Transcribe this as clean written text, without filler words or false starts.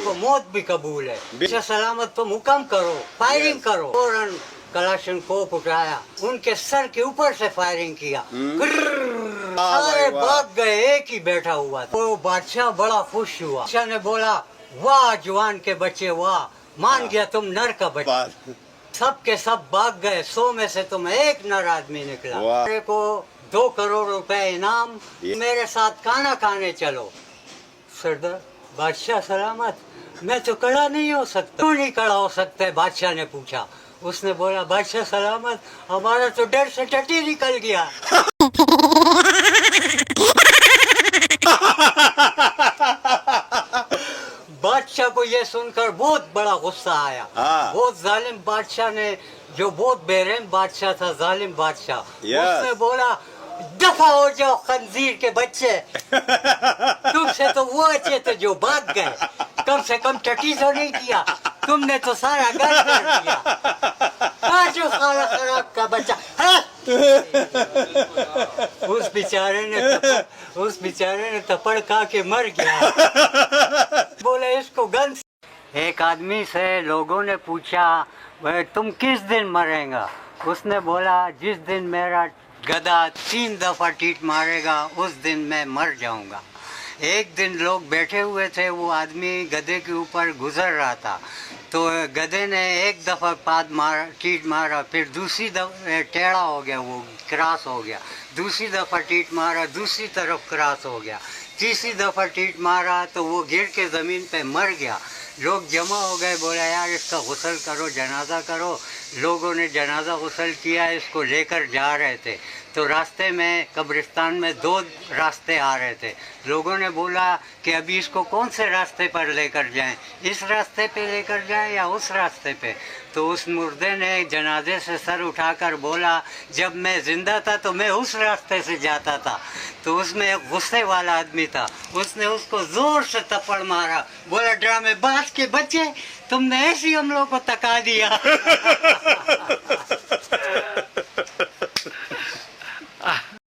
को मौत भी कबूल है। अच्छा सलामत तुम हुक्म करो, फायरिंग करो। फौरन कलाशनकोव उठाया, उनके सर के ऊपर से फायरिंग किया। सारे भाग गए, एक ही बैठा हुआ था। वो बादशाह बड़ा खुश हुआ। बादशाह ने बोला, वाह जवान के बच्चे वाह, मान गया तुम नर का बच्चा। सब के सब भाग गए, 100 में से तुम एक नर आदमी निकला। मेरे को 2 करोड़ रुपए इनाम, मेरे साथ खाना खाने चलो। सरदार बादशाह सलामत, मैं तो खड़ा नहीं हो सकता। क्यों नहीं खड़ा हो सकता? बादशाह ने पूछा। उसने बोला, बादशाह सलामत, हमारा तो डर से टट्टी निकल गया। बादशाह को यह सुनकर बहुत बड़ा गुस्सा आया। बहुत जालिम बादशाह ने, जो बहुत बेरहम बादशाह था, जालिम बादशाह, उसने बोला, दफा हो जाओ खंजीर के बच्चे। तुमसे तो वो अच्छे थे जो भाग गए, कम से कम टटी तो नहीं किया, तुमने तो सारा घर कर दिया। जो सारा खराब का बच्चा। उस बेचारे ने थप्पड़ खा के मर गया। बोले इसको गन। एक आदमी से लोगों ने पूछा, भाई तुम किस दिन मरेगा? उसने बोला, जिस दिन मेरा गधा 3 दफा टीट मारेगा उस दिन मैं मर जाऊंगा। एक दिन लोग बैठे हुए थे, वो आदमी गधे के ऊपर गुजर रहा था, तो गधे ने एक दफ़ा टीट मारा, फिर दूसरी दफ़ा टेढ़ा हो गया, वो क्रॉस हो गया, दूसरी दफ़ा टीट मारा, दूसरी तरफ क्रॉस हो गया, तीसरी दफ़ा टीट मारा तो वो गिर के ज़मीन पे मर गया। लोग जमा हो गए, बोला यार इसका गुस्ल करो, जनाजा करो। लोगों ने जनाजा गुस्ल किया, इसको लेकर जा रहे थे, तो रास्ते में कब्रिस्तान में 2 रास्ते आ रहे थे। लोगों ने बोला कि अभी इसको कौन से रास्ते पर लेकर जाएं, इस रास्ते पे लेकर जाएं या उस रास्ते पे? तो उस मुर्दे ने जनाजे से सर उठाकर बोला, जब मैं जिंदा था तो मैं उस रास्ते से जाता था। तो उसमें एक गुस्से वाला आदमी था, उसने उसको जोर से थप्पड़ मारा, बोला ड्रामेबाज के बच्चे, तुमने ऐसे ही हम लोग को तका दिया।